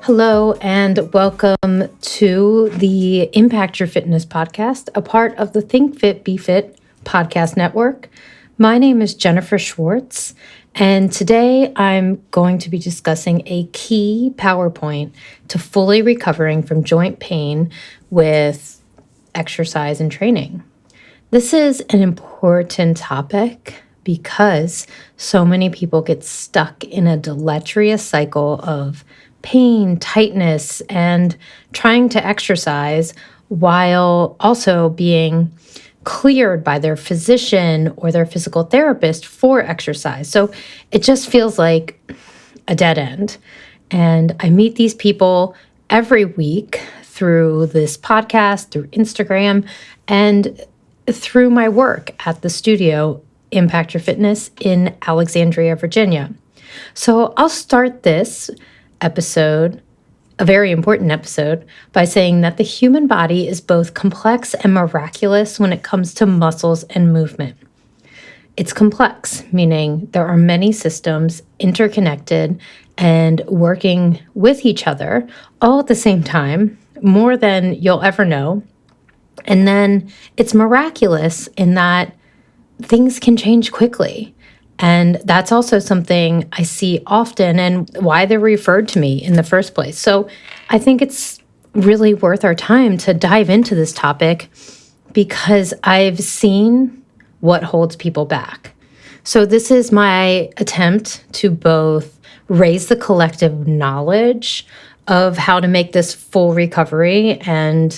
Hello, and welcome to the Impact Your Fitness podcast, a part of the Think Fit, Be Fit podcast network. My name is Jennifer Schwartz, and today I'm going to be discussing a key PowerPoint to fully recovering from joint pain with exercise and training. This is an important topic because so many people get stuck in a deleterious cycle of pain, tightness, and trying to exercise while also being cleared by their physician or their physical therapist for exercise. So it just feels like a dead end. And I meet these people every week through this podcast, through Instagram, and through my work at the studio, Impact Your Fitness in Alexandria, Virginia. So I'll start this episode, a very important episode, by saying that the human body is both complex and miraculous when it comes to muscles and movement. It's complex, meaning there are many systems interconnected and working with each other all at the same time, more than you'll ever know. And then it's miraculous in that things can change quickly. And that's also something I see often and why they're referred to me in the first place. So I think it's really worth our time to dive into this topic because I've seen what holds people back. So this is my attempt to both raise the collective knowledge of how to make this full recovery and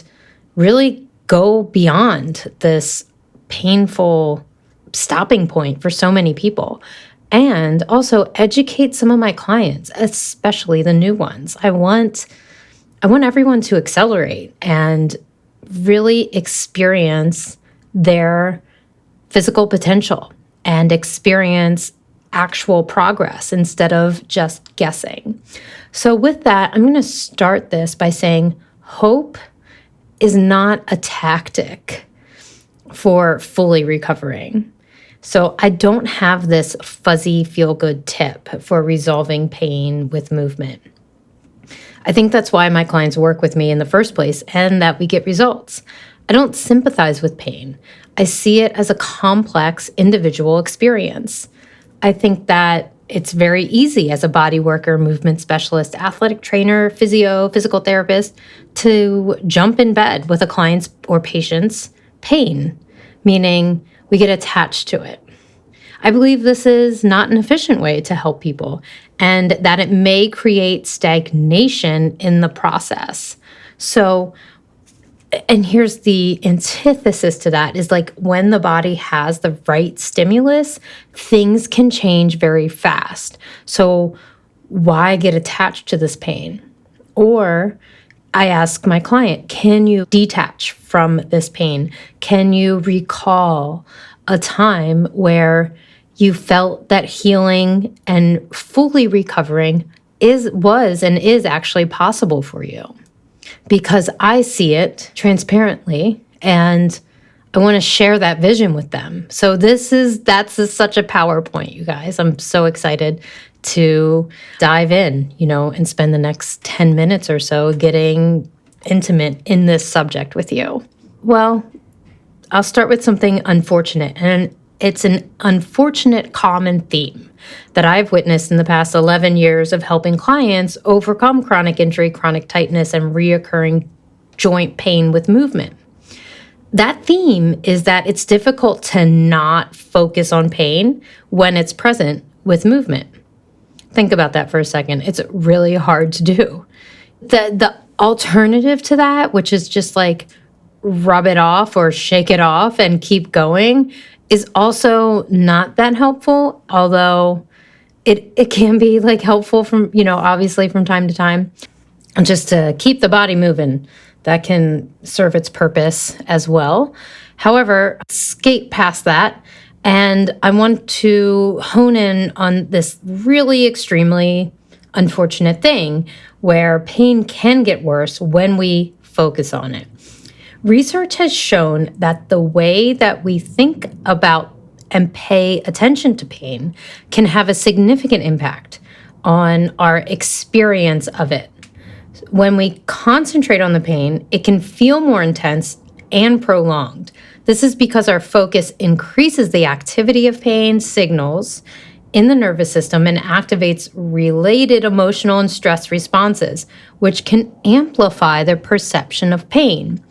really go beyond this painful stopping point for so many people, and also educate some of my clients, especially the new ones. I want everyone to accelerate and really experience their physical potential and experience actual progress instead of just guessing. So with that, I'm going to start this by saying hope is not a tactic for fully recovering. So I don't have this fuzzy feel-good tip for resolving pain with movement. I think that's why my clients work with me in the first place and that we get results. I don't sympathize with pain. I see it as a complex individual experience. I think that it's very easy as a body worker, movement specialist, athletic trainer, physio, physical therapist to jump in bed with a client's or patient's pain, meaning we get attached to it. I believe this is not an efficient way to help people and that it may create stagnation in the process. So, and here's the antithesis to that is like when the body has the right stimulus, things can change very fast. So why get attached to this pain? Or I ask my client, can you detach from this pain? Can you recall a time where you felt that healing and fully recovering was and is actually possible for you? Because I see it transparently and I want to share that vision with them. So that's such a PowerPoint, you guys. I'm so excited to dive in, and spend the next 10 minutes or so getting intimate in this subject with you. Well, I'll start with something unfortunate, and it's an unfortunate common theme that I've witnessed in the past 11 years of helping clients overcome chronic injury, chronic tightness, and reoccurring joint pain with movement. That theme is that it's difficult to not focus on pain when it's present with movement. Think about that for a second. It's really hard to do. The alternative to that, which is just like rub it off or shake it off and keep going, is also not that helpful, although it can be like helpful from, obviously from time to time, just to keep the body moving. That can serve its purpose as well. However, skate past that, and I want to hone in on this really extremely unfortunate thing where pain can get worse when we focus on it. Research has shown that the way that we think about and pay attention to pain can have a significant impact on our experience of it. When we concentrate on the pain, it can feel more intense and prolonged. This is because our focus increases the activity of pain signals in the nervous system and activates related emotional and stress responses, which can amplify the perception of pain.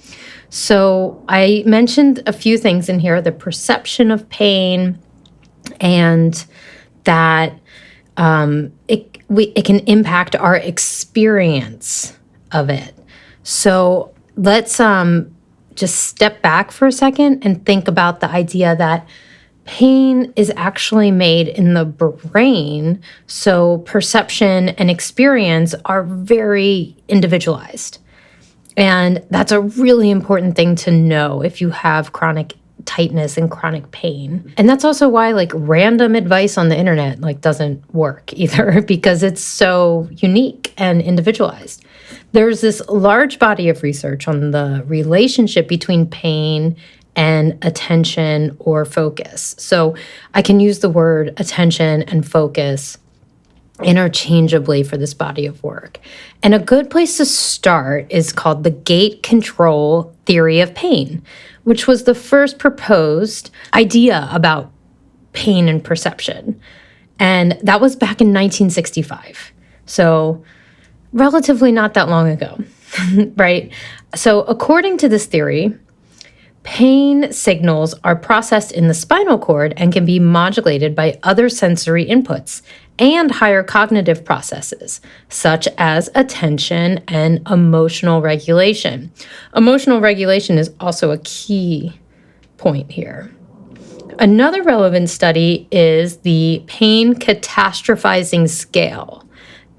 So I mentioned a few things in here, the perception of pain, and that it can impact our experience of it. So let's just step back for a second and think about the idea that pain is actually made in the brain. So perception and experience are very individualized. And that's a really important thing to know if you have chronic tightness and chronic pain. And that's also why random advice on the internet doesn't work either, because it's so unique and individualized. There's this large body of research on the relationship between pain and attention or focus. So I can use the word attention and focus interchangeably for this body of work. And a good place to start is called the gate control theory of pain, which was the first proposed idea about pain and perception. And that was back in 1965. So relatively not that long ago, right? So according to this theory, pain signals are processed in the spinal cord and can be modulated by other sensory inputs and higher cognitive processes, such as attention and emotional regulation. Emotional regulation is also a key point here. Another relevant study is the pain catastrophizing scale,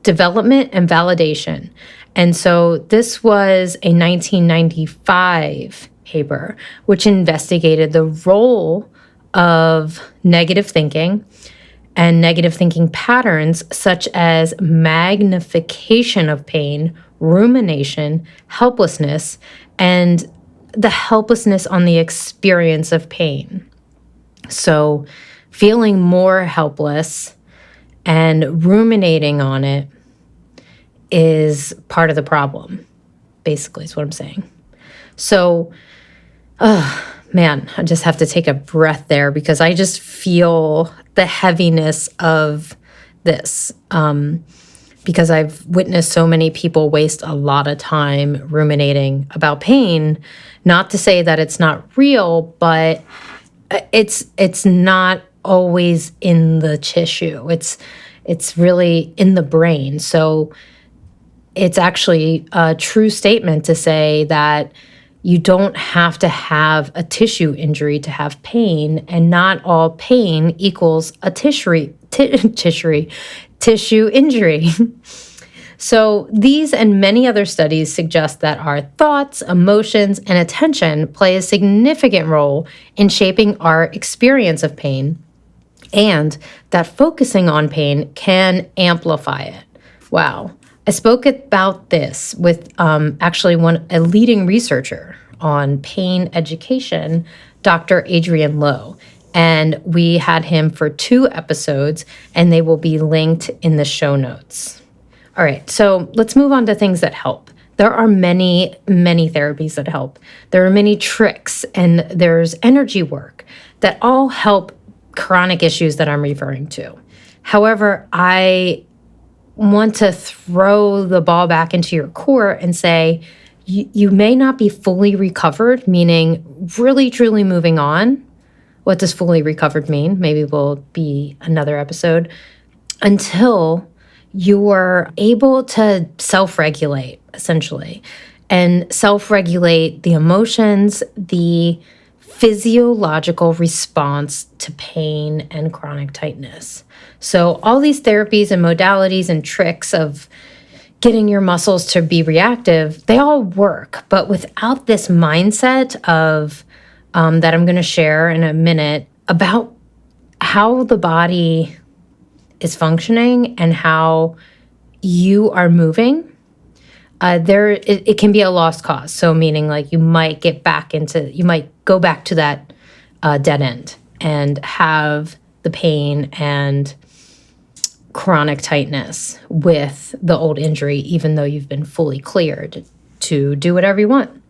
development and validation. And so this was a 1995 paper, which investigated the role of negative thinking and negative thinking patterns such as magnification of pain, rumination, helplessness, and the helplessness on the experience of pain. So feeling more helpless and ruminating on it is part of the problem, basically, is what I'm saying. So, man, I just have to take a breath there because I just feel the heaviness of this because I've witnessed so many people waste a lot of time ruminating about pain. Not to say that it's not real, but it's not always in the tissue. It's really in the brain. So it's actually a true statement to say that you don't have to have a tissue injury to have pain, and not all pain equals a tissue injury. So these and many other studies suggest that our thoughts, emotions, and attention play a significant role in shaping our experience of pain, and that focusing on pain can amplify it. Wow. I spoke about this with actually a leading researcher on pain education, Dr. Adrian Lowe. And we had him for 2 episodes, and they will be linked in the show notes. All right, so let's move on to things that help. There are many, many therapies that help. There are many tricks, and there's energy work that all help chronic issues that I'm referring to. However, I want to throw the ball back into your court and say, you may not be fully recovered, meaning really, truly moving on. What does fully recovered mean? Maybe will be another episode. Until you're able to self-regulate, essentially, and self-regulate the emotions, the physiological response to pain and chronic tightness. So all these therapies and modalities and tricks of getting your muscles to be reactive, they all work. But without this mindset of that I'm going to share in a minute about how the body is functioning and how you are moving, it can be a lost cause. So meaning you might go back to that dead end and have the pain and chronic tightness with the old injury, even though you've been fully cleared to do whatever you want.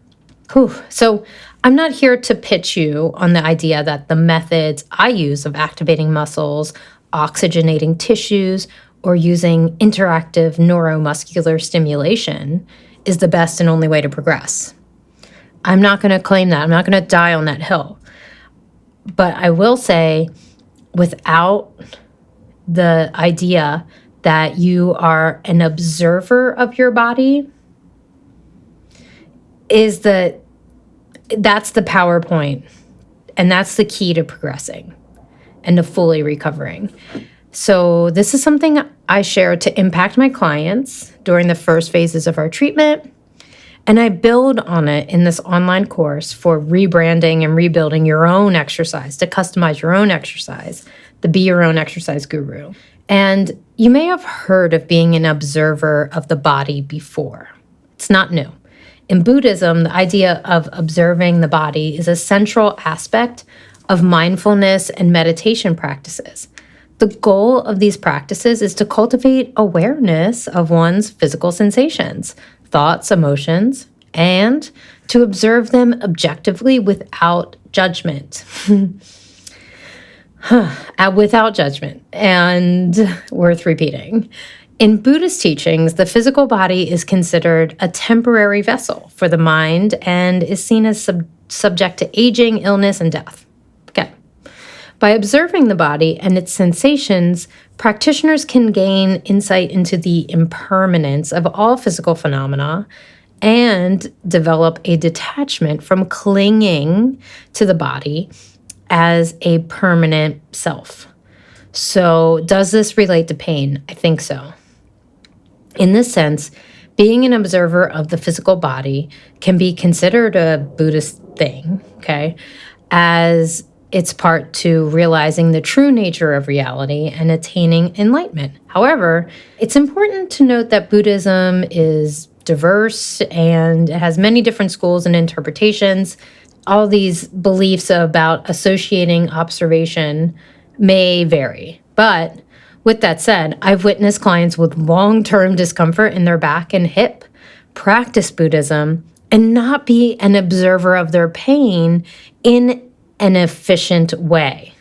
Whew. So I'm not here to pitch you on the idea that the methods I use of activating muscles, oxygenating tissues, or using interactive neuromuscular stimulation is the best and only way to progress. I'm not going to claim that. I'm not going to die on that hill. But I will say, without the idea that you are an observer of your body, that's the PowerPoint, and that's the key to progressing and to fully recovering. So this is something I share to impact my clients during the first phases of our treatment, and I build on it in this online course for rebranding and rebuilding your own exercise, to customize your own exercise, to be your own exercise guru. And you may have heard of being an observer of the body before. It's not new. In Buddhism, the idea of observing the body is a central aspect of mindfulness and meditation practices. The goal of these practices is to cultivate awareness of one's physical sensations, thoughts, emotions, and to observe them objectively without judgment. Without judgment, and worth repeating. In Buddhist teachings, the physical body is considered a temporary vessel for the mind and is seen as subject to aging, illness, and death. Okay. By observing the body and its sensations, practitioners can gain insight into the impermanence of all physical phenomena and develop a detachment from clinging to the body as a permanent self. So, does this relate to pain? I think so. In this sense, being an observer of the physical body can be considered a Buddhist thing, okay, as it's part to realizing the true nature of reality and attaining enlightenment. However, it's important to note that Buddhism is diverse and it has many different schools and interpretations. All these beliefs about associating observation may vary. But with that said, I've witnessed clients with long-term discomfort in their back and hip practice Buddhism and not be an observer of their pain in an efficient way.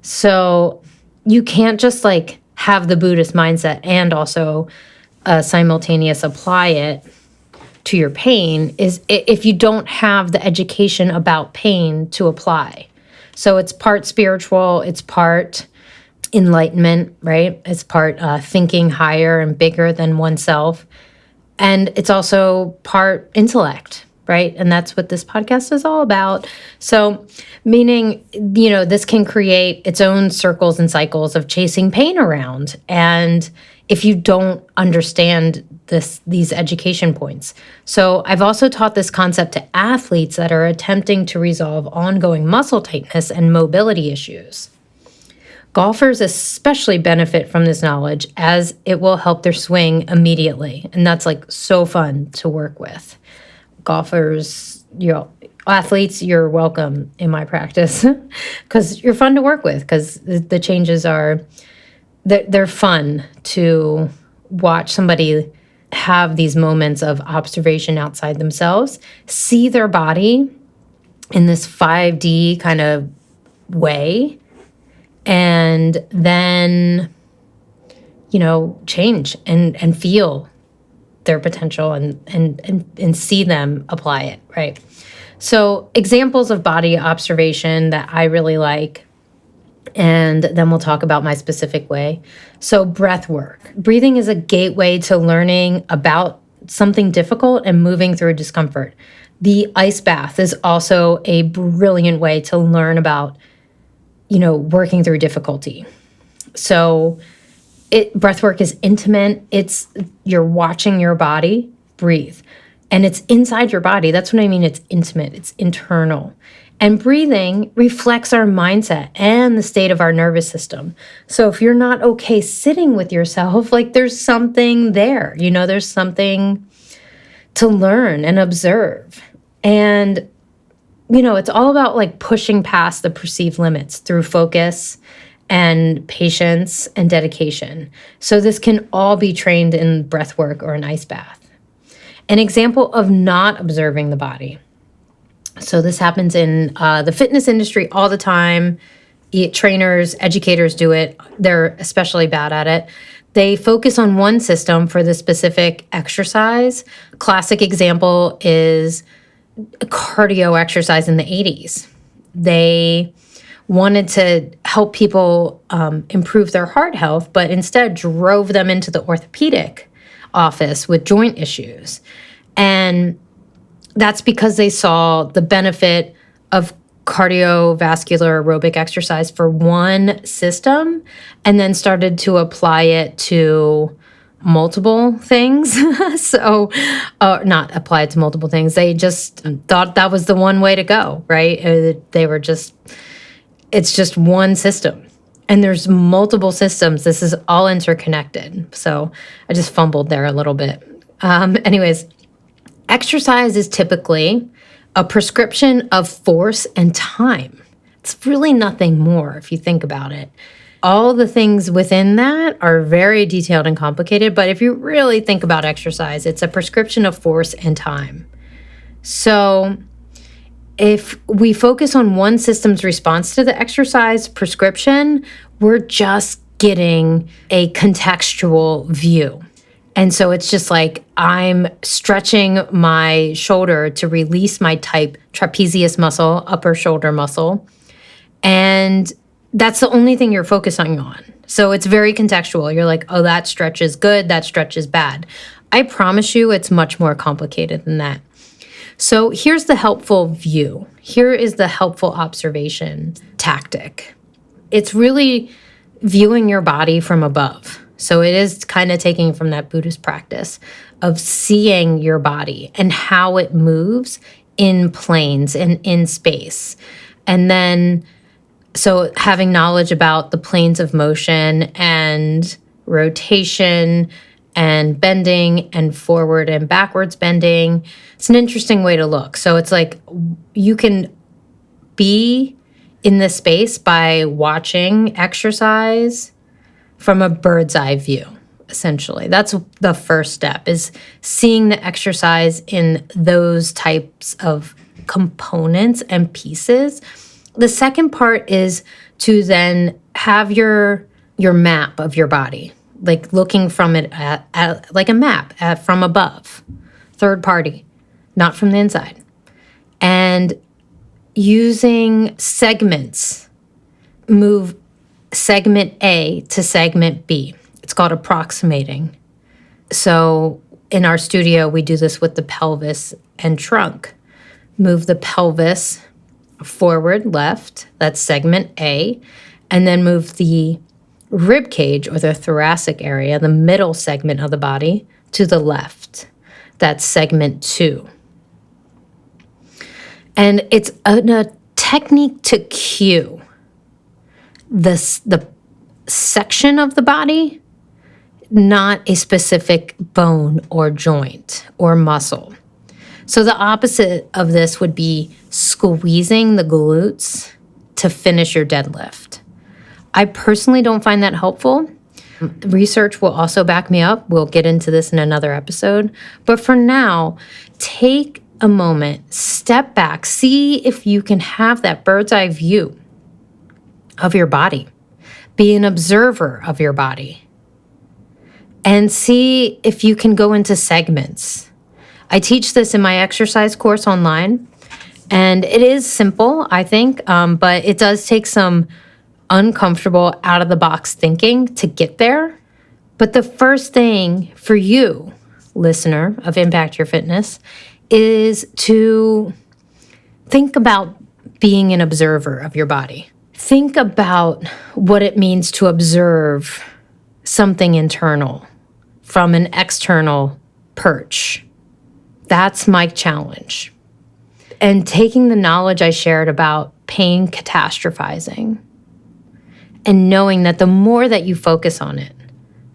So you can't just have the Buddhist mindset and also simultaneous apply it to your pain if you don't have the education about pain to apply. So it's part spiritual, it's part enlightenment, right? It's part thinking higher and bigger than oneself. And it's also part intellect, right? And that's what this podcast is all about. So meaning, this can create its own circles and cycles of chasing pain around. And if you don't understand these education points. So I've also taught this concept to athletes that are attempting to resolve ongoing muscle tightness and mobility issues. Golfers especially benefit from this knowledge as it will help their swing immediately. And that's so fun to work with. Golfers, athletes, you're welcome in my practice because you're fun to work with because the changes they're fun to watch somebody have these moments of observation outside themselves, see their body in this 5D kind of way, and then, change and feel their potential and see them apply it, right? So examples of body observation that I really like, and then we'll talk about my specific way. So breath work. Breathing is a gateway to learning about something difficult and moving through discomfort. The ice bath is also a brilliant way to learn about, working through difficulty. So breath work is intimate. You're watching your body breathe. And it's inside your body. That's what I mean. It's intimate. It's internal. And breathing reflects our mindset and the state of our nervous system. So if you're not okay sitting with yourself, there's something there, there's something to learn and observe. And, it's all about pushing past the perceived limits through focus and patience and dedication. So this can all be trained in breath work or an ice bath. An example of not observing the body. So this happens in the fitness industry all the time. Trainers, educators do it. They're especially bad at it. They focus on one system for the specific exercise. Classic example is cardio exercise in the 80s. They wanted to help people improve their heart health, but instead drove them into the orthopedic office with joint issues. And that's because they saw the benefit of cardiovascular aerobic exercise for one system and then started to apply it to multiple things. So, not apply it to multiple things. They just thought that was the one way to go, right? It's just one system. And there's multiple systems. This is all interconnected. So I just fumbled there a little bit. Anyways, exercise is typically a prescription of force and time. It's really nothing more if you think about it. All the things within that are very detailed and complicated, but if you really think about exercise, it's a prescription of force and time. So if we focus on one system's response to the exercise prescription, we're just getting a contextual view. And so it's just like I'm stretching my shoulder to release my type trapezius muscle, upper shoulder muscle. And that's the only thing you're focusing on. So it's very contextual. You're like, oh, that stretch is good, that stretch is bad. I promise you it's much more complicated than that. So here's the helpful view. Here is the helpful observation tactic. It's really viewing your body from above. So it is kind of taking from that Buddhist practice of seeing your body and how it moves in planes and in space. And then, so having knowledge about the planes of motion and rotation and bending and forward and backwards bending, it's an interesting way to look. So it's like you can be in this space by watching exercise from a bird's eye view, essentially. That's the first step, is seeing the exercise in those types of components and pieces. The second part is to then have your map of your body, like looking from it at like a map from above, third party, not from the inside. And using segments, move segment A to segment B. It's called approximating. So in our studio, we do this with the pelvis and trunk. Move the pelvis forward, left, that's segment A, and then move the rib cage or the thoracic area, the middle segment of the body, to the left. That's segment 2. And it's a technique to cue the section of the body, not a specific bone or joint or muscle. So the opposite of this would be squeezing the glutes to finish your deadlift. I personally don't find that helpful. Research will also back me up. We'll get into this in another episode. But for now, take a moment, step back, see if you can have that bird's eye view of your body. Be an observer of your body. And see if you can go into segments. I teach this in my exercise course online. And it is simple, I think, but it does take some uncomfortable, out-of-the-box thinking to get there. But the first thing for you, listener of Impact Your Fitness, is to think about being an observer of your body. Think about what it means to observe something internal from an external perch. That's my challenge. And taking the knowledge I shared about pain catastrophizing and knowing that the more that you focus on it,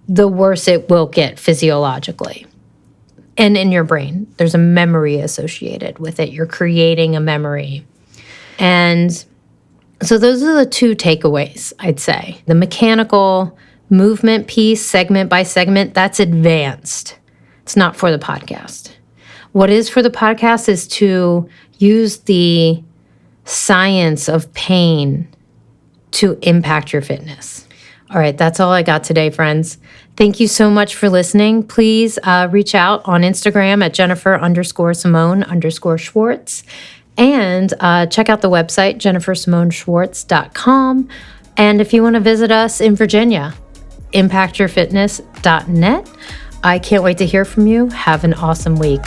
the worse it will get physiologically. And in your brain, there's a memory associated with it. You're creating a memory. And So those are the two takeaways, I'd say. The mechanical movement piece, segment by segment, that's advanced. It's not for the podcast. What is for the podcast is to use the science of pain to impact your fitness. All right, that's all I got today, friends. Thank you so much for listening. Please reach out on Instagram at Jennifer_Simone_Schwartz. And check out the website, jennifersimoneschwartz.com. And if you want to visit us in Virginia, impactyourfitness.net. I can't wait to hear from you. Have an awesome week.